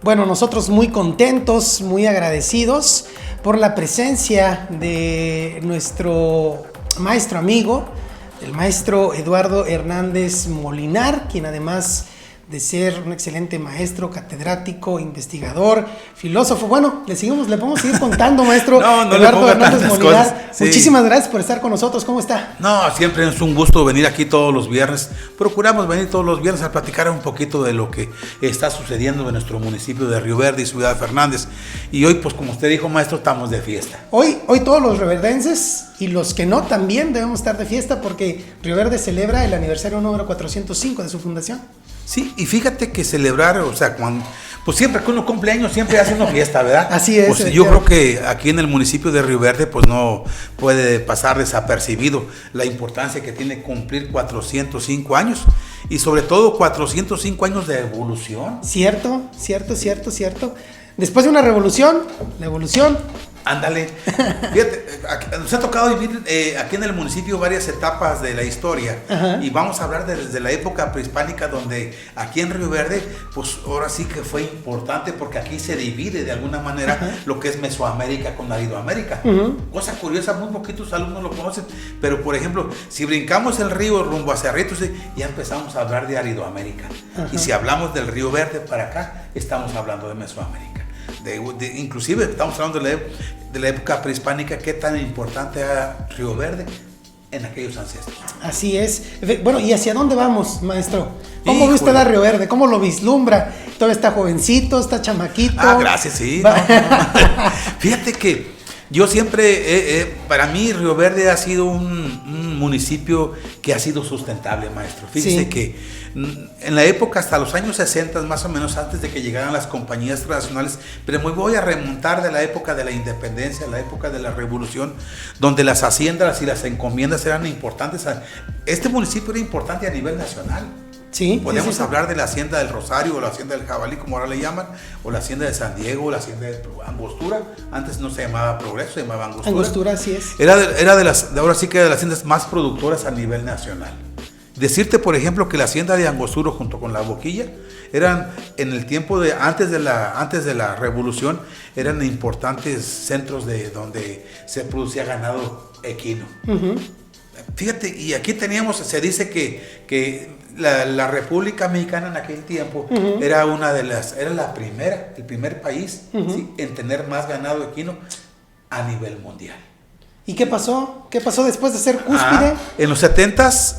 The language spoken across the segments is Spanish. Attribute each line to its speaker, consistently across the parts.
Speaker 1: Bueno, nosotros muy contentos, muy agradecidos por la presencia de nuestro maestro amigo, el maestro Eduardo Hernández Molinar, quien además de ser un excelente maestro, catedrático, investigador, filósofo. Bueno, le podemos seguir contando, maestro Eduardo Hernández Molinar. Sí. Muchísimas gracias por estar con nosotros. ¿Cómo está?
Speaker 2: No, siempre es un gusto venir aquí todos los viernes. Procuramos venir todos los viernes a platicar un poquito de lo que está sucediendo en nuestro municipio de Río Verde y Ciudad Fernández. Y hoy, pues como usted dijo, maestro, estamos de fiesta.
Speaker 1: Hoy todos los rioverdenses y los que no también debemos estar de fiesta porque Río Verde celebra el aniversario número 405 de su fundación.
Speaker 2: Sí, y fíjate que celebrar, o sea, pues siempre que uno cumple años, siempre hace una fiesta, ¿verdad?
Speaker 1: Así es.
Speaker 2: Pues yo creo que aquí en el municipio de Río Verde, pues no puede pasar desapercibido la importancia que tiene cumplir 405 años y sobre todo 405 años de evolución.
Speaker 1: Cierto. Después de una revolución, la evolución.
Speaker 2: Ándale. Fíjate, nos ha tocado vivir aquí en el municipio varias etapas de la historia. Ajá. Y vamos a hablar desde la época prehispánica, donde aquí en Río Verde, pues ahora sí que fue importante porque aquí se divide de alguna manera. Ajá. Lo que es Mesoamérica con Aridoamérica. Uh-huh. Cosa curiosa, muy poquitos alumnos lo conocen, pero por ejemplo, si brincamos el río rumbo hacia Cerritos, ya empezamos a hablar de Aridoamérica. Ajá. Y si hablamos del Río Verde para acá, estamos hablando de Mesoamérica. Inclusive estamos hablando de la época prehispánica, qué tan importante era Río Verde en aquellos ancestros.
Speaker 1: Así es. Bueno, ¿y hacia dónde vamos, maestro? ¿Cómo ve usted a Río Verde? ¿Cómo lo vislumbra? ¿Todavía está jovencito, está chamaquito?
Speaker 2: Gracias, sí. No. Fíjate que yo siempre, para mí Río Verde ha sido un municipio que ha sido sustentable, maestro. Fíjese sí. Que en la época, hasta los años 60, más o menos antes de que llegaran las compañías transnacionales, pero me voy a remontar de la época de la independencia, la época de la revolución, donde las haciendas y las encomiendas eran importantes. Este municipio era importante a nivel nacional.
Speaker 1: Sí,
Speaker 2: podemos hablar de la hacienda del Rosario o la hacienda del Jabalí, como ahora le llaman, o la hacienda de San Diego, o la hacienda de Angostura. Antes no se llamaba Progreso, se llamaba Angostura.
Speaker 1: Angostura, así es.
Speaker 2: Era de las, ahora sí que de las haciendas más productoras a nivel nacional. Decirte, por ejemplo, que la hacienda de Angostura junto con la Boquilla eran, en el tiempo de antes de la revolución, eran importantes centros de donde se producía ganado equino. Uh-huh. Fíjate, y aquí se dice que la República Mexicana en aquel tiempo uh-huh. era el primer país uh-huh. ¿sí? en tener más ganado equino a nivel mundial.
Speaker 1: ¿Y qué pasó? ¿Qué pasó después de ser cúspide?
Speaker 2: En los 70s,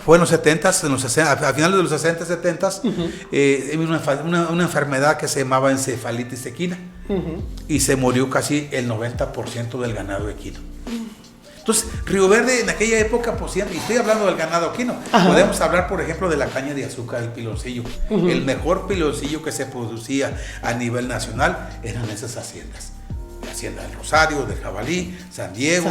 Speaker 2: fue en los 70s, a finales de los 60, 70s, uh-huh. Una enfermedad que se llamaba encefalitis equina uh-huh. y se murió casi el 90% del ganado equino. Entonces, Río Verde en aquella época, pues, y estoy hablando del ganado equino, ajá. podemos hablar, por ejemplo, de la caña de azúcar, el piloncillo. Uh-huh. El mejor piloncillo que se producía a nivel nacional eran esas haciendas. La hacienda del Rosario, del Jabalí, San Diego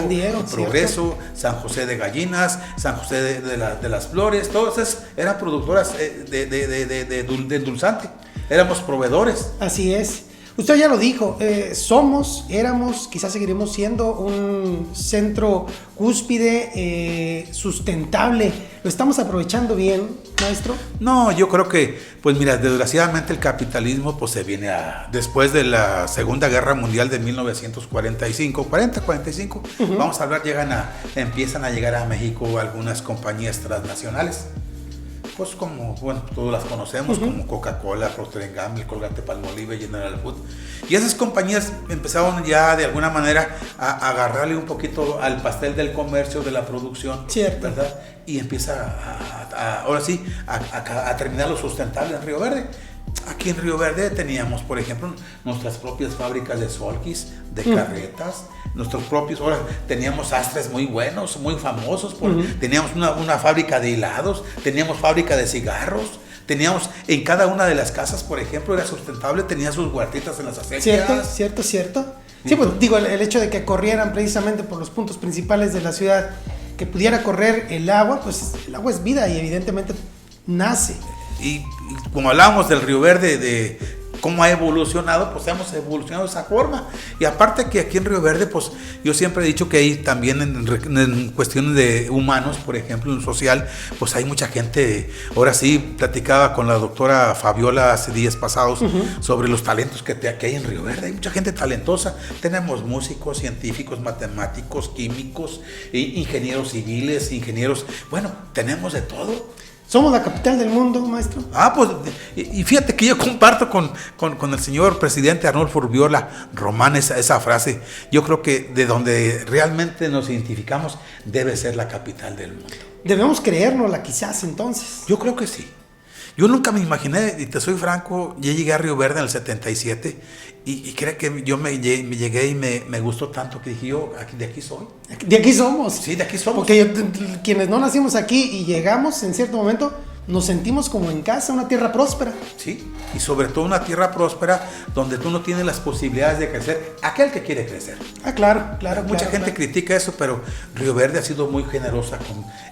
Speaker 2: Progreso, ¿cierto? San José de Gallinas, San José de las Flores, todas esas eran productoras de endulzante. Éramos proveedores.
Speaker 1: Así es. Usted ya lo dijo, éramos, quizás seguiremos siendo un centro cúspide sustentable. ¿Lo estamos aprovechando bien, maestro?
Speaker 2: No, yo creo que, pues mira, desgraciadamente el capitalismo pues se viene después de la Segunda Guerra Mundial de 1945, 45, uh-huh. vamos a hablar, empiezan a llegar a México algunas compañías transnacionales. Pues como, todos las conocemos, uh-huh. como Coca-Cola, Procter & Gamble, Colgate-Palmolive, General Food. Y esas compañías empezaron ya de alguna manera a agarrarle un poquito al pastel del comercio, de la producción,
Speaker 1: cierto.
Speaker 2: ¿verdad? Y empieza ahora sí, a terminar lo sustentable en Río Verde. Aquí en Río Verde teníamos, por ejemplo, nuestras propias fábricas de solquis, de carretas, nuestros propios, ahora teníamos sastres muy buenos, muy famosos, teníamos una fábrica de helados, teníamos fábrica de cigarros, teníamos en cada una de las casas, por ejemplo, era sustentable, tenía sus huertitas en las acequias.
Speaker 1: Cierto. Sí, pues digo, el hecho de que corrieran precisamente por los puntos principales de la ciudad, que pudiera correr el agua, pues el agua es vida y evidentemente nace.
Speaker 2: Y como hablábamos del Río Verde, cómo ha evolucionado, pues hemos evolucionado de esa forma. Y aparte que aquí en Río Verde, pues yo siempre he dicho que hay también en cuestiones de humanos, por ejemplo, en social, pues hay mucha gente. Ahora sí, platicaba con la doctora Fabiola hace días pasados sobre los talentos que hay en Río Verde. Hay mucha gente talentosa. Tenemos músicos, científicos, matemáticos, químicos, ingenieros civiles, ingenieros, bueno, tenemos de todo.
Speaker 1: ¿Somos la capital del mundo, maestro?
Speaker 2: Pues, y fíjate que yo comparto con el señor presidente Arnulfo Urviola Román esa frase. Yo creo que de donde realmente nos identificamos debe ser la capital del mundo.
Speaker 1: Debemos creérnosla quizás entonces.
Speaker 2: Yo creo que sí. Yo nunca me imaginé, y te soy franco, yo llegué a Río Verde en el 77 y creo que yo me llegué y me gustó tanto que dije yo, de aquí soy.
Speaker 1: De aquí somos.
Speaker 2: Sí, de aquí somos.
Speaker 1: Porque quienes no nacimos aquí y llegamos en cierto momento, nos sentimos como en casa, una tierra próspera.
Speaker 2: Sí, y sobre todo una tierra próspera donde tú no tienes las posibilidades de crecer, aquel que quiere crecer.
Speaker 1: Claro.
Speaker 2: Mucha gente critica eso, pero Río Verde ha sido muy generosa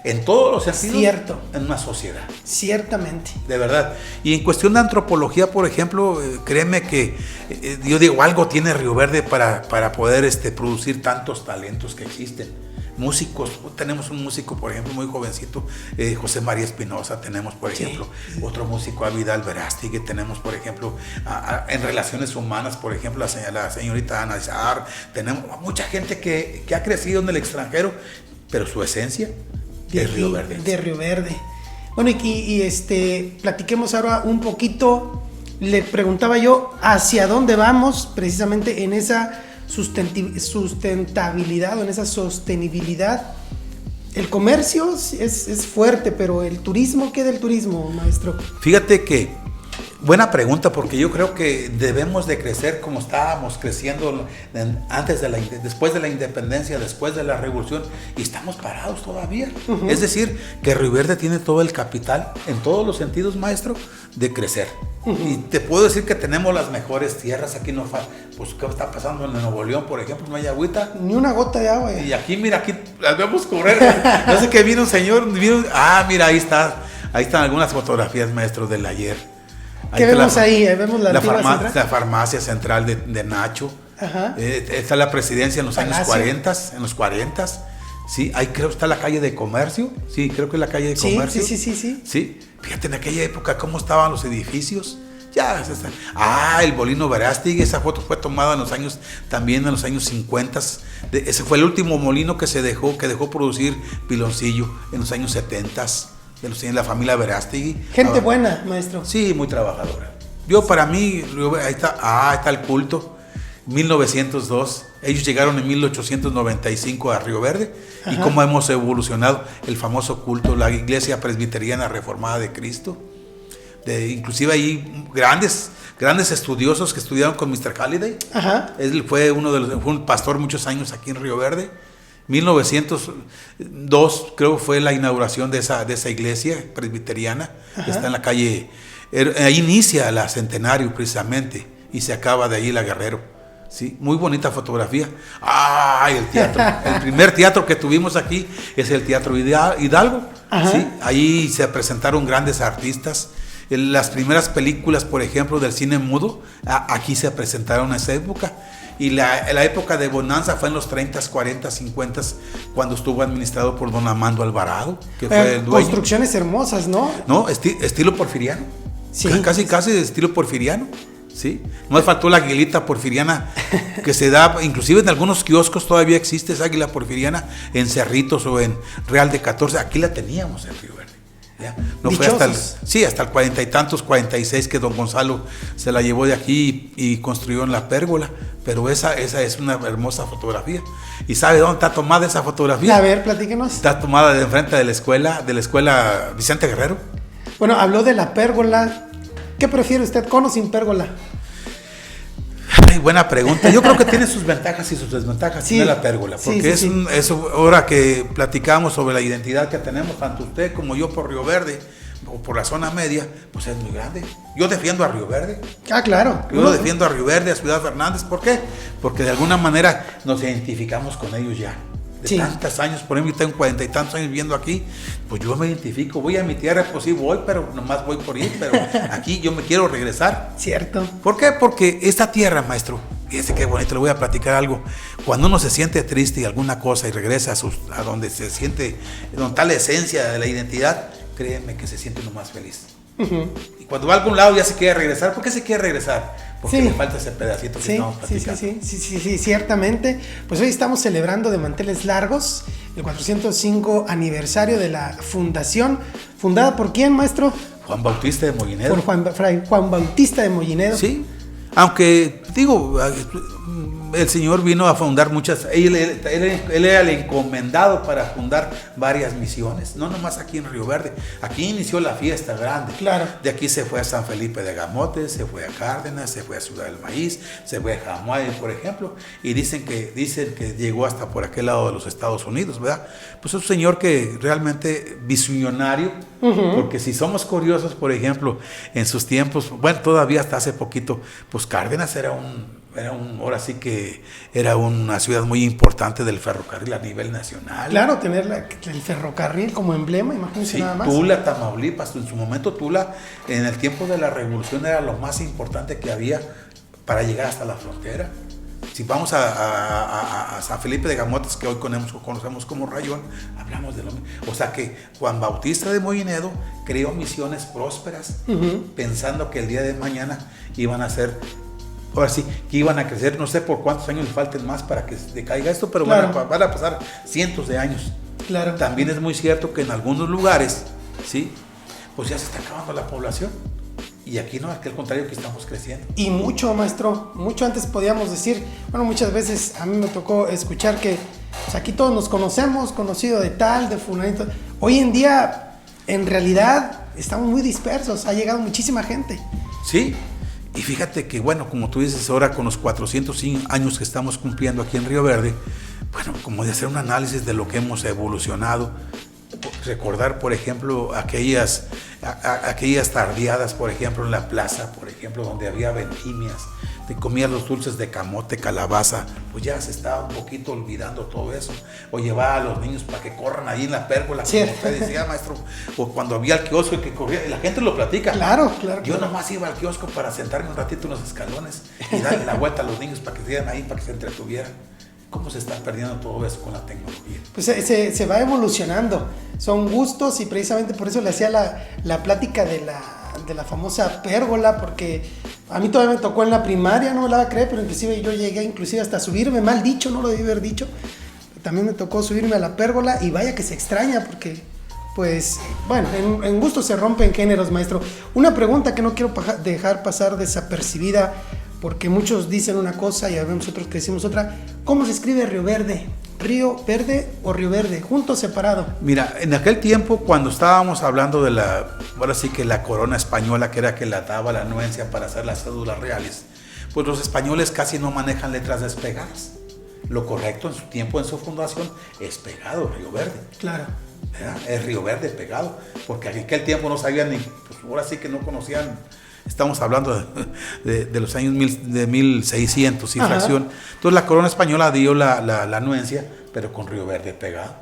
Speaker 2: en todos los sentidos.
Speaker 1: Cierto.
Speaker 2: En una sociedad.
Speaker 1: Ciertamente.
Speaker 2: De verdad. Y en cuestión de antropología, por ejemplo, créeme que yo digo, algo tiene Río Verde para poder producir tantos talentos que existen. Músicos, tenemos un músico, por ejemplo, muy jovencito, José María Espinosa, tenemos, por ejemplo, otro músico, Vidal Verástegui, tenemos, por ejemplo, en relaciones humanas, por ejemplo, la señorita Ana Izar, tenemos mucha gente que ha crecido en el extranjero, pero su esencia es Río Verde.
Speaker 1: De Río Verde. Bueno, y platiquemos ahora un poquito, le preguntaba yo, ¿hacia dónde vamos precisamente en esa sustentabilidad o en esa sostenibilidad? El comercio es fuerte, pero el turismo, ¿qué del turismo, maestro?
Speaker 2: Fíjate que, buena pregunta, porque yo creo que debemos de crecer como estábamos creciendo después de la independencia, después de la revolución, y estamos parados todavía. Es decir, que Río Verde tiene todo el capital, en todos los sentidos, maestro, de crecer. Y te puedo decir que tenemos las mejores tierras. Aquí no falta, pues ¿qué está pasando en Nuevo León, por ejemplo? No hay agüita.
Speaker 1: Ni una gota de agua.
Speaker 2: Y aquí, mira, aquí las vemos correr. No sé qué vino un señor. Mira, ahí están algunas fotografías, maestro, del ayer.
Speaker 1: ¿Qué vemos ahí? Vemos la
Speaker 2: farmacia central de Nacho. Está la presidencia en los años 40. En los 40. Sí, ahí creo que está la calle de comercio. Sí, creo que es la calle de comercio. Sí, fíjate en aquella época cómo estaban los edificios. El Molino Verástegui, esa foto fue tomada en los años 50. Ese fue el último molino que dejó producir piloncillo en los años 70. De la familia Verástegui.
Speaker 1: Gente buena, maestro.
Speaker 2: Sí, muy trabajadora. Para mí, ahí está el culto. 1902, ellos llegaron en 1895 a Río Verde. Y cómo hemos evolucionado el famoso culto, la Iglesia Presbiteriana Reformada de Cristo. Inclusive hay grandes estudiosos que estudiaron con Mr. Halliday. Él fue fue un pastor muchos años aquí en Río Verde. 1902 creo que fue la inauguración de esa iglesia presbiteriana. Está en la calle, ahí inicia la Centenario precisamente y se acaba de ahí la Guerrero. Sí, muy bonita fotografía. El teatro. El primer teatro que tuvimos aquí es el Teatro Hidalgo. ¿Sí? Ahí se presentaron grandes artistas. Las primeras películas, por ejemplo, del cine mudo, aquí se presentaron en esa época. Y la época de bonanza fue en los 30, 40, 50, cuando estuvo administrado por don Amando Alvarado, que fue el dueño.
Speaker 1: Construcciones hermosas, ¿no?
Speaker 2: No, estilo porfiriano.
Speaker 1: Sí.
Speaker 2: Casi de estilo porfiriano. ¿Sí? No faltó la aguilita porfiriana que se da, inclusive en algunos kioscos todavía existe esa águila porfiriana, en Cerritos o en Real de 14, aquí la teníamos en Río Verde. ¿Ya? No fue hasta el 40 y tantos, 46, que don Gonzalo se la llevó de aquí y construyó en la pérgola, pero esa es una hermosa fotografía. ¿Y sabe dónde está tomada esa fotografía?
Speaker 1: A ver, platíquenos.
Speaker 2: Está tomada de enfrente de la escuela Vicente Guerrero.
Speaker 1: Bueno, habló de la pérgola. ¿Qué prefiere usted, con o sin pérgola?
Speaker 2: Buena pregunta. Yo creo que tiene sus ventajas y sus desventajas de la pérgola, porque ahora que platicamos sobre la identidad que tenemos, tanto usted como yo por Río Verde, o por la zona media, pues es muy grande. Yo defiendo a Río Verde.
Speaker 1: Claro.
Speaker 2: Yo defiendo a Río Verde, a Ciudad Fernández. ¿Por qué? Porque de alguna manera nos identificamos con ellos ya.
Speaker 1: Sí.
Speaker 2: tantos años, por ejemplo, yo tengo 40 y tantos años viviendo aquí, pues yo me identifico, voy a mi tierra, pues sí voy, pero nomás voy por ir, pero aquí yo me quiero regresar.
Speaker 1: Cierto.
Speaker 2: ¿Por qué? Porque esta tierra, maestro, fíjese qué bonito, le voy a platicar algo. Cuando uno se siente triste y alguna cosa y regresa a donde se siente, donde está la esencia de la identidad, créeme que se siente uno más feliz. Y cuando va a algún lado ya se quiere regresar. ¿Por qué se quiere regresar? Porque le falta ese pedacito que estamos platicando.
Speaker 1: Sí, ciertamente. Pues hoy estamos celebrando de manteles largos el 405 aniversario de la fundación. ¿Fundada por quién, maestro?
Speaker 2: Juan Bautista de Moginedo.
Speaker 1: Por Fray Juan Bautista de Moginedo.
Speaker 2: Sí, aunque digo, el Señor vino a fundar muchas, él era el encomendado para fundar varias misiones, no nomás aquí en Río Verde. Aquí inició la fiesta grande.
Speaker 1: Claro.
Speaker 2: De aquí se fue a San Felipe de Gamote, se fue a Cárdenas, se fue a Ciudad del Maíz, se fue a Jamuay, por ejemplo, y dicen que llegó hasta por aquel lado de los Estados Unidos, ¿verdad? Pues es un señor que realmente visionario, porque si somos curiosos, por ejemplo, en sus tiempos, bueno, todavía hasta hace poquito, pues Cárdenas ahora sí que era una ciudad muy importante del ferrocarril a nivel nacional.
Speaker 1: Claro, tener el ferrocarril como emblema, imagínense,
Speaker 2: sí,
Speaker 1: nada más.
Speaker 2: Tula, Tamaulipas, en su momento Tula, en el tiempo de la revolución era lo más importante que había para llegar hasta la frontera. Si vamos a San Felipe de Gamotes, que hoy conocemos como Rayón, hablamos de lo mismo. O sea que Juan Bautista de Moginedo creó misiones prósperas, pensando que el día de mañana iban a ser, ahora sí, que iban a crecer, no sé por cuántos años le falten más para que decaiga esto, pero claro, van a pasar cientos de años.
Speaker 1: Claro.
Speaker 2: También es muy cierto que en algunos lugares, ¿sí?, pues ya se está acabando la población. Y aquí no, aquí al contrario, que estamos creciendo.
Speaker 1: Y mucho, maestro, mucho antes podíamos decir, bueno, muchas veces a mí me tocó escuchar que pues aquí todos nos conocemos, conocido de tal, de fulanito. Hoy en día, en realidad, estamos muy dispersos, ha llegado muchísima gente.
Speaker 2: Sí, y fíjate que, bueno, como tú dices ahora, con los 400 años que estamos cumpliendo aquí en Río Verde, bueno, como de hacer un análisis de lo que hemos evolucionado, recordar, por ejemplo, aquellas tardeadas, por ejemplo, en la plaza, por ejemplo, donde había vendimias, te comías los dulces de camote, calabaza, pues ya se estaba un poquito olvidando todo eso. O llevaba a los niños para que corran ahí en la pérgola, como usted decía, maestro. O cuando había el kiosco y que corría, y la gente lo platica.
Speaker 1: Claro.
Speaker 2: Yo nomás iba al kiosco para sentarme un ratito en los escalones y darle la vuelta a los niños para que estuvieran ahí, para que se entretuvieran. ¿Cómo se está perdiendo todo eso con la tecnología?
Speaker 1: Pues se va evolucionando, son gustos, y precisamente por eso le hacía la plática de la famosa pérgola, porque a mí todavía me tocó en la primaria, no me la va a creer, pero inclusive yo llegué hasta subirme, mal dicho, no lo debí haber dicho, también me tocó subirme a la pérgola, y vaya que se extraña, porque pues bueno, en gusto se rompen géneros, maestro. Una pregunta que no quiero dejar pasar desapercibida, porque muchos dicen una cosa y habemos otros que decimos otra. ¿Cómo se escribe Río Verde? ¿Río Verde o Río Verde? ¿Junto o separado?
Speaker 2: Mira, en aquel tiempo, cuando estábamos hablando de ahora sí que la corona española, que era que la daba la anuencia para hacer las cédulas reales, pues los españoles casi no manejan letras despegadas. Lo correcto en su tiempo, en su fundación, es pegado, Río Verde.
Speaker 1: Claro.
Speaker 2: ¿Verdad? Es Río Verde pegado, porque en aquel tiempo no sabían ni, pues ahora sí que no conocían. Estamos hablando de los años 1600 y fracción. Entonces la corona española dio la anuencia, pero con Río Verde pegado.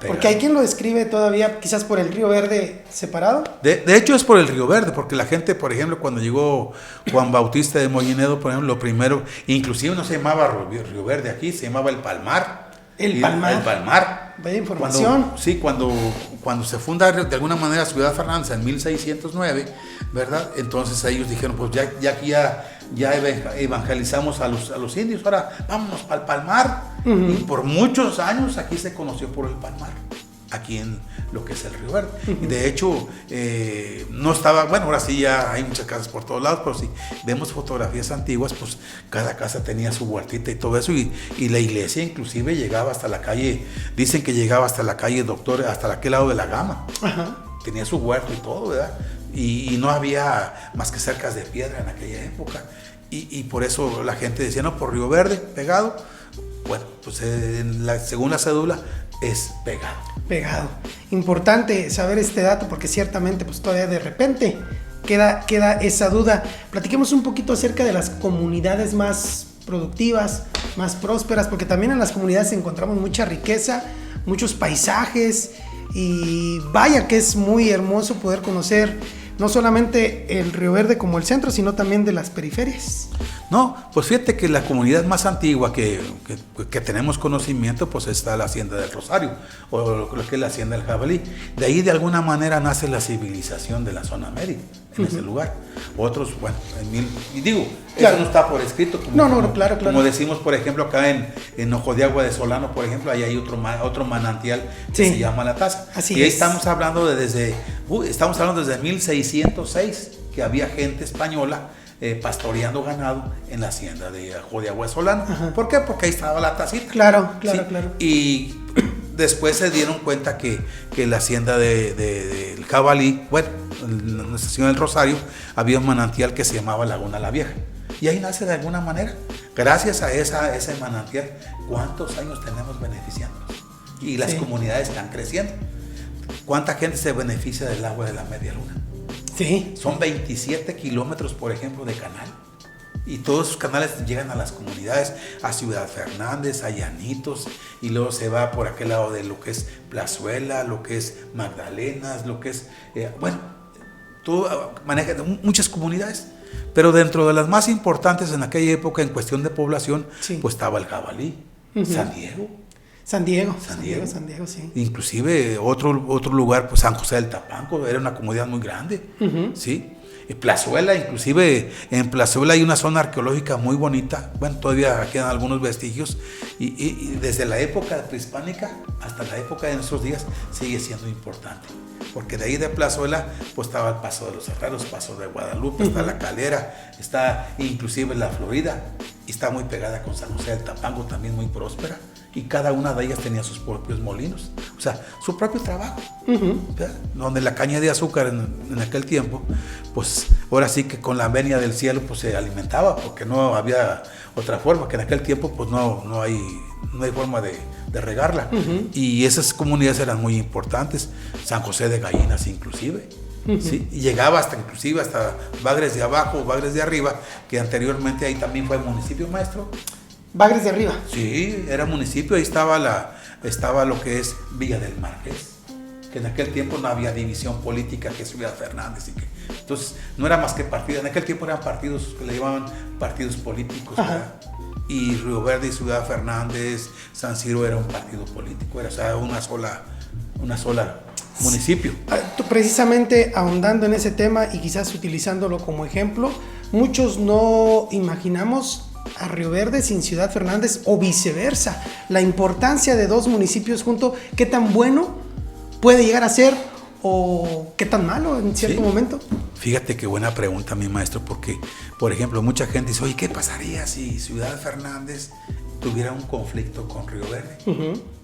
Speaker 1: Porque hay quien lo escribe todavía quizás por el Río Verde separado.
Speaker 2: De hecho es por el Río Verde, porque la gente, por ejemplo, cuando llegó Juan Bautista de Moginedo, por ejemplo, lo primero, inclusive no se llamaba Río Verde aquí, se llamaba el Palmar. El Palmar.
Speaker 1: Vaya información.
Speaker 2: Cuando se funda de alguna manera Ciudad Fernández en 1609, ¿verdad? Entonces ellos dijeron, pues ya evangelizamos a los indios, ahora vámonos para el Palmar. Y por muchos años aquí se conoció por el Palmar, aquí en lo que es el Río Verde. Y de hecho, no estaba, bueno, ahora sí ya hay muchas casas por todos lados, pero si vemos fotografías antiguas, pues cada casa tenía su huertita y todo eso, y la iglesia inclusive llegaba hasta la calle, dicen que llegaba hasta la calle Doctor, hasta aquel lado de la Gama. Ajá. Tenía su huerto y todo, ¿verdad? Y no había más que cercas de piedra en aquella época. Y por eso la gente decía, no, por Río Verde, pegado. Bueno, pues según la cédula, es pegado.
Speaker 1: Importante saber este dato, porque ciertamente pues todavía de repente queda esa duda. Platiquemos un poquito acerca de las comunidades más productivas, más prósperas, porque también en las comunidades encontramos mucha riqueza, muchos paisajes, y vaya que es muy hermoso poder conocer no solamente el Río Verde como el centro, sino también de las periferias.
Speaker 2: No, pues fíjate que la comunidad más antigua que tenemos conocimiento, pues está la Hacienda del Rosario, o lo que es la Hacienda del Jabalí. De ahí de alguna manera nace la civilización de la zona media, en ese lugar. Otros, bueno, y digo, claro, eso no está por escrito.
Speaker 1: Claro.
Speaker 2: Como decimos, por ejemplo, acá en Ojo de Agua de Solano, por ejemplo, ahí hay otro manantial que se llama La Taza.
Speaker 1: Así
Speaker 2: y ahí
Speaker 1: es.
Speaker 2: estamos hablando desde 1606, que había gente española pastoreando ganado en la hacienda de Ojo de Agua de Solano.
Speaker 1: Ajá.
Speaker 2: ¿Por qué? Porque ahí estaba la tacita.
Speaker 1: Claro.
Speaker 2: Y después se dieron cuenta que la hacienda del Jabalí, bueno, en la estación del Rosario, había un manantial que se llamaba Laguna La Vieja. Y ahí nace de alguna manera. Gracias a ese manantial, ¿cuántos años tenemos beneficiándonos? Y las comunidades están creciendo. ¿Cuánta gente se beneficia del agua de la Media Luna?
Speaker 1: Sí.
Speaker 2: Son 27 kilómetros, por ejemplo, de canal. Y todos esos canales llegan a las comunidades, a Ciudad Fernández, a Llanitos, y luego se va por aquel lado de lo que es Plazuela, lo que es Magdalenas, lo que es, todo maneja muchas comunidades. Pero dentro de las más importantes en aquella época en cuestión de población, pues estaba el Jabalí, San Diego, sí. Inclusive otro lugar, pues San José del Tapanco, era una comunidad muy grande, ¿sí? Plazuela, inclusive en Plazuela hay una zona arqueológica muy bonita, bueno, todavía quedan algunos vestigios, y desde la época prehispánica hasta la época de nuestros días sigue siendo importante, porque de ahí de Plazuela pues estaba el Paso de los Herreros, Paso de Guadalupe, está la Calera, está inclusive la Florida, y está muy pegada con San José del Tapanco, también muy próspera, y cada una de ellas tenía sus propios molinos, o sea, su propio trabajo, donde la caña de azúcar en aquel tiempo, pues ahora sí que con la venia del cielo pues se alimentaba, porque no había otra forma, que en aquel tiempo pues no hay forma de regarla, y esas comunidades eran muy importantes, San José de Gallinas inclusive, ¿sí? Y llegaba hasta Bagres de Abajo, Bagres de Arriba, que anteriormente ahí también fue municipio, maestro.
Speaker 1: Bagres de Arriba.
Speaker 2: Sí, era municipio, ahí estaba lo que es Villa del Marqués, que en aquel tiempo no había división política, que es Ciudad Fernández, entonces no era más que partido, en aquel tiempo eran partidos que le llamaban partidos políticos, y Río Verde y Ciudad Fernández, San Ciro era un partido político, era, o sea, una sola municipio.
Speaker 1: Precisamente ahondando en ese tema y quizás utilizándolo como ejemplo, muchos no imaginamos a Río Verde sin Ciudad Fernández o viceversa. La importancia de dos municipios juntos, qué tan bueno puede llegar a ser o qué tan malo en cierto momento.
Speaker 2: Fíjate qué buena pregunta, mi maestro, porque, por ejemplo, mucha gente dice, oye, ¿qué pasaría si Ciudad Fernández tuviera un conflicto con Río Verde?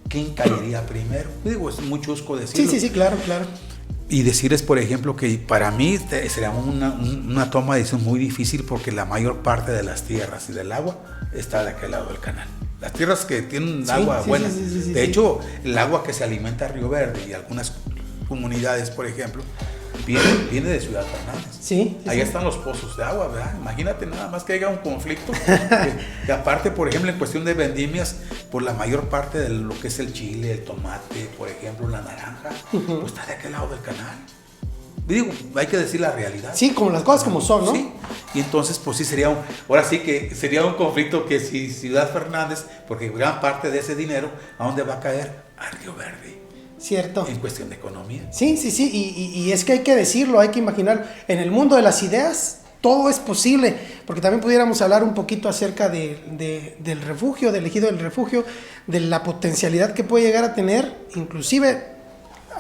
Speaker 2: ¿Quién caería primero? Digo, es muy chusco decirlo.
Speaker 1: Sí, claro.
Speaker 2: Y decirles, por ejemplo, que para mí sería una toma de decisión muy difícil, porque la mayor parte de las tierras y del agua está de aquel lado del canal. Las tierras que tienen agua buena. De hecho, el agua que se alimenta a Río Verde y algunas comunidades, por ejemplo, viene de Ciudad Fernández. Ahí están los pozos de agua, ¿verdad? Imagínate nada más que haya un conflicto. que aparte, por ejemplo, en cuestión de vendimias, por la mayor parte de lo que es el chile, el tomate, por ejemplo, la naranja, pues está de aquel lado del canal. Digo, hay que decir la realidad.
Speaker 1: Sí, como las cosas como son, ¿no?
Speaker 2: Sí, y entonces pues sí sería un conflicto que si Ciudad Fernández, porque gran parte de ese dinero, ¿a dónde va a caer? A Río Verde.
Speaker 1: Cierto.
Speaker 2: En cuestión de economía.
Speaker 1: Sí, y es que hay que decirlo, hay que imaginar, en el mundo de las ideas todo es posible, porque también pudiéramos hablar un poquito acerca del refugio, del ejido del refugio, de la potencialidad que puede llegar a tener, inclusive,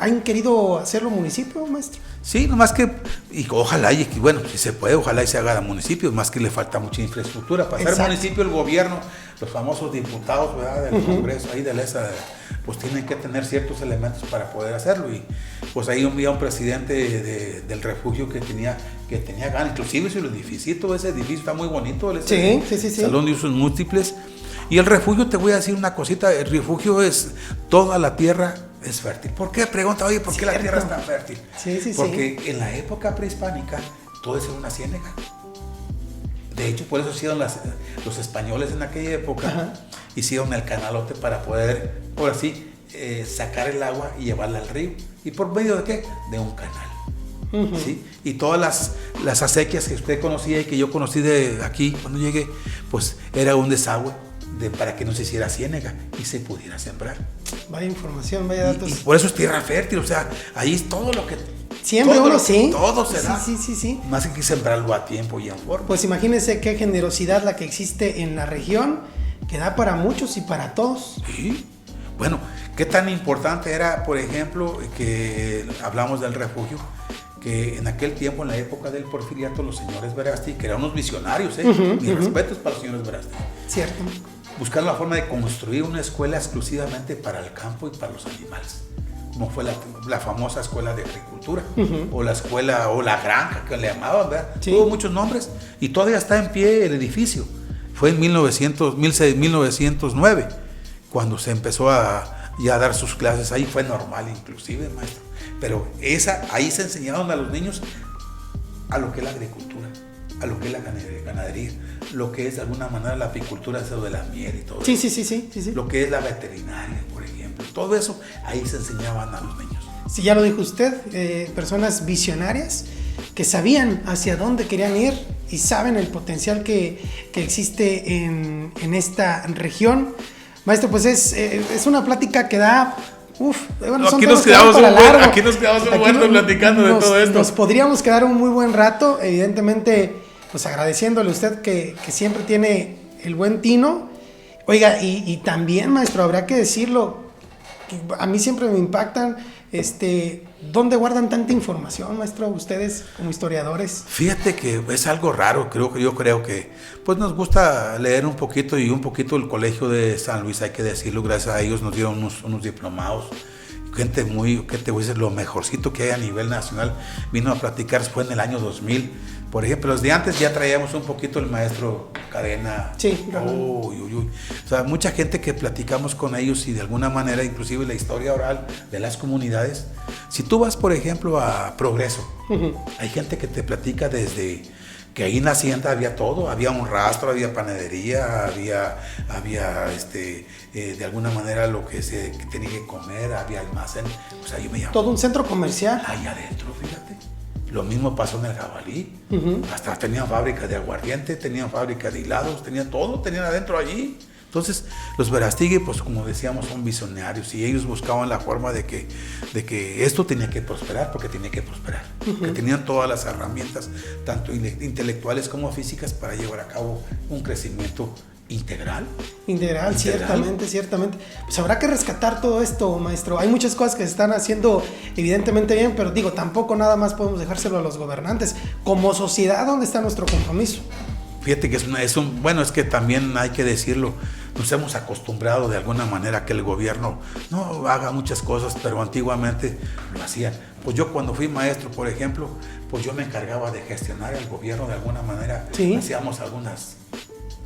Speaker 1: ¿han querido hacerlo municipio, maestro?
Speaker 2: Sí, nomás que, y ojalá, y bueno, si se puede, ojalá y se haga municipio, más que le falta mucha infraestructura. Para ser municipio, el gobierno, los famosos diputados, ¿verdad?, del Congreso, ahí de la ESA, pues tienen que tener ciertos elementos para poder hacerlo. Y pues ahí había un presidente del refugio que tenía ganas, inclusive ese edificio está muy bonito,
Speaker 1: sí.
Speaker 2: Salón de usos múltiples. Y el refugio, te voy a decir una cosita, el refugio es toda la tierra. Es fértil. ¿Por qué? Pregunta, oye, ¿por qué la tierra es tan fértil? Porque en la época prehispánica todo eso era una ciénaga. De hecho, por eso hicieron los españoles en aquella época,
Speaker 1: Ajá.
Speaker 2: hicieron el canalote para poder, por así, sacar el agua y llevarla al río. ¿Y por medio de qué? De un canal.
Speaker 1: Ujú.
Speaker 2: ¿Sí? Y todas las acequias que usted conocía y que yo conocí de aquí cuando llegué, pues era un desagüe para que no se hiciera ciénega y se pudiera sembrar.
Speaker 1: Vaya información, vaya datos.
Speaker 2: Y por eso es tierra fértil, o sea, ahí es todo lo que...
Speaker 1: Siempre
Speaker 2: todo
Speaker 1: uno,
Speaker 2: lo que-
Speaker 1: sí.
Speaker 2: Todo se da.
Speaker 1: Sí.
Speaker 2: Más que hay que sembrarlo a tiempo y en forma.
Speaker 1: Pues imagínense qué generosidad la que existe en la región, que da para muchos y para todos.
Speaker 2: Sí. Bueno, qué tan importante era, por ejemplo, que hablamos del refugio, que en aquel tiempo, en la época del porfiriato, los señores Verástegui, que eran unos visionarios, mis respetos para los señores Verástegui,
Speaker 1: Cierto.
Speaker 2: buscaron la forma de construir una escuela exclusivamente para el campo y para los animales, como fue la famosa escuela de agricultura, o la escuela, o la granja, que le llamaban, ¿verdad?
Speaker 1: Sí.
Speaker 2: Tuvo muchos nombres, y todavía está en pie el edificio. Fue en 1909, cuando se empezó ya a dar sus clases. Ahí fue normal, inclusive, maestro. Pero ahí se enseñaron a los niños a lo que es la agricultura, a lo que es la ganadería, lo que es de alguna manera la apicultura, eso de la miel y todo
Speaker 1: Sí.
Speaker 2: eso. Lo que es la veterinaria, por ejemplo. Todo eso, ahí se enseñaban a los niños.
Speaker 1: Sí, ya lo dijo usted, personas visionarias que sabían hacia dónde querían ir y saben el potencial que existe en esta región. Maestro, pues es una plática que da... bueno,
Speaker 2: Aquí nos quedamos un buen rato platicando de todo esto.
Speaker 1: Nos podríamos quedar un muy buen rato, evidentemente, pues agradeciéndole a usted que siempre tiene el buen tino. Oiga, y también, maestro, habrá que decirlo, a mí siempre me impactan, ¿dónde guardan tanta información, maestro, ustedes como historiadores?
Speaker 2: Fíjate que es algo raro, yo creo que pues nos gusta leer un poquito, y un poquito el Colegio de San Luis, hay que decirlo, gracias a ellos nos dieron unos diplomados, gente que te voy a decir, lo mejorcito que hay a nivel nacional, vino a platicar, fue en el año 2000, por ejemplo, los de antes ya traíamos un poquito el maestro Cadena,
Speaker 1: Sí,
Speaker 2: o sea, mucha gente que platicamos con ellos, y de alguna manera, inclusive la historia oral de las comunidades. Si tú vas, por ejemplo, a Progreso, hay gente que te platica desde que ahí en la hacienda había todo, había un rastro, había panadería, había de alguna manera lo que se tenía que comer, había almacén, pues ahí me llamó.
Speaker 1: Todo un centro comercial.
Speaker 2: Ahí adentro, fíjate. Lo mismo pasó en el Jabalí. Hasta tenían fábrica de aguardiente, tenían fábrica de hilados, tenían todo, tenían adentro allí. Entonces, los Verástegui, pues como decíamos, son visionarios, y ellos buscaban la forma de que esto tenía que prosperar, porque tenía que prosperar. Que tenían todas las herramientas, tanto intelectuales como físicas, para llevar a cabo un crecimiento integral.
Speaker 1: Ciertamente. Pues habrá que rescatar todo esto, maestro. Hay muchas cosas que se están haciendo evidentemente bien, pero digo, tampoco nada más podemos dejárselo a los gobernantes. Como sociedad, ¿dónde está nuestro compromiso?
Speaker 2: Fíjate que es que también hay que decirlo, nos hemos acostumbrado de alguna manera a que el gobierno no haga muchas cosas, pero antiguamente lo hacían. Pues yo cuando fui maestro, por ejemplo, pues yo me encargaba de gestionar el gobierno de alguna manera.
Speaker 1: Sí.
Speaker 2: Hacíamos algunas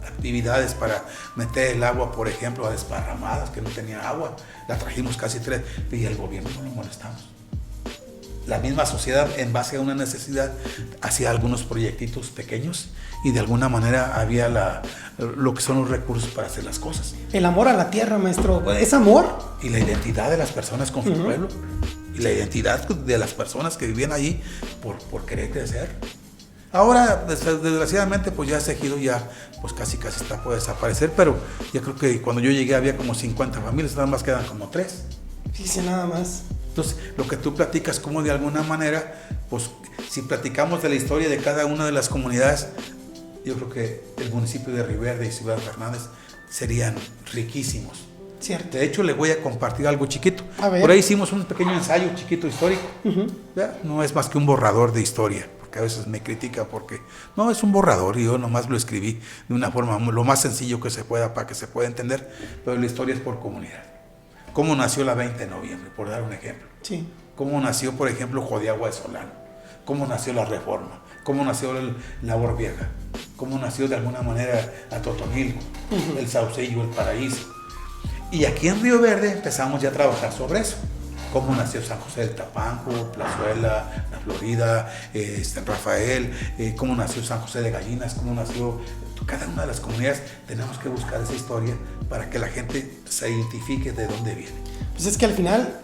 Speaker 2: actividades para meter el agua, por ejemplo, a desparramadas, que no tenía agua. La trajimos casi 3, y el gobierno no lo molestamos. La misma sociedad, en base a una necesidad, hacía algunos proyectitos pequeños, y de alguna manera había lo que son los recursos para hacer las cosas.
Speaker 1: El amor a la tierra, maestro, ¿es amor?
Speaker 2: Y la identidad de las personas con su pueblo, y la identidad de las personas que vivían allí por querer crecer. Ahora, desgraciadamente, pues ya ese ejido pues casi está por desaparecer, pero ya creo que cuando yo llegué había como 50 familias, nada más quedan como 3.
Speaker 1: Fíjese nada más.
Speaker 2: Entonces, lo que tú platicas, como de alguna manera, pues si platicamos de la historia de cada una de las comunidades, yo creo que el municipio de Riverde y Ciudad Fernández serían riquísimos.
Speaker 1: Cierto.
Speaker 2: De hecho, le voy a compartir algo chiquito.
Speaker 1: A ver.
Speaker 2: Por ahí hicimos un pequeño ensayo chiquito histórico. No es más que un borrador de historia, porque a veces me critica porque no, es un borrador, y yo nomás lo escribí de una forma lo más sencillo que se pueda para que se pueda entender, pero la historia es por comunidad. ¿Cómo nació la 20 de noviembre, por dar un ejemplo?
Speaker 1: Sí.
Speaker 2: ¿Cómo nació, por ejemplo, Jodiagua de Solano? ¿Cómo nació la Reforma? ¿Cómo nació el Labor Vieja? ¿Cómo nació de alguna manera Atotonilco, el Saucillo, el Paraíso? Y aquí en Río Verde empezamos ya a trabajar sobre eso. ¿Cómo nació San José del Tapanco, Plazuela, La Florida, San Rafael, cómo nació San José de Gallinas, cómo nació cada una de las comunidades. Tenemos que buscar esa historia para que la gente se identifique de dónde viene.
Speaker 1: Pues es que al final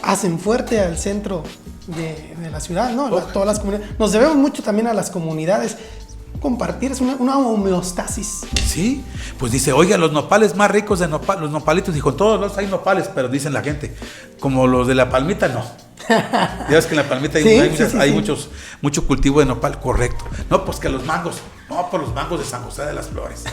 Speaker 1: hacen fuerte al centro de la ciudad, ¿no? Todas las comunidades. Nos debemos mucho también a las comunidades. Compartir es una homeostasis.
Speaker 2: Sí, pues dice, oiga, los nopales más ricos de nopal, los nopalitos, dijo, en todos lados hay nopales, pero dicen la gente, como los de la palmita, no. Ya ves que en la palmita hay mucho cultivo de nopal, correcto. No, pues que los mangos, no, pues los mangos de San José de las Flores,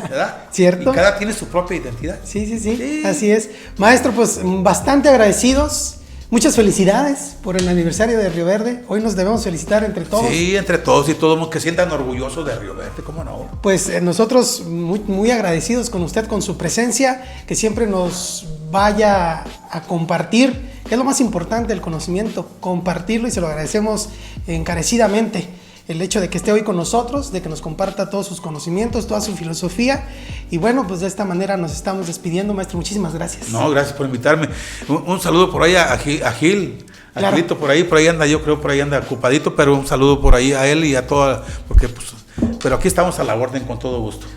Speaker 2: ¿verdad?
Speaker 1: ¿Cierto?
Speaker 2: Y cada tiene su propia identidad.
Speaker 1: Sí, así es. Maestro, pues bastante agradecidos. Muchas felicidades por el aniversario de Río Verde. Hoy nos debemos felicitar entre todos.
Speaker 2: Sí, entre todos y todos que sientan orgullosos de Río Verde, ¿cómo no?
Speaker 1: Pues nosotros muy agradecidos con usted, con su presencia, que siempre nos vaya a compartir, que es lo más importante, el conocimiento, compartirlo, y se lo agradecemos encarecidamente. El hecho de que esté hoy con nosotros, de que nos comparta todos sus conocimientos, toda su filosofía. Y bueno, pues de esta manera nos estamos despidiendo, maestro. Muchísimas gracias.
Speaker 2: No, gracias por invitarme. Un saludo por ahí a Gil. Claro. Gilito por ahí anda, yo creo por ahí anda ocupadito, pero un saludo por ahí a él y a toda, porque pues, pero aquí estamos a la orden con todo gusto.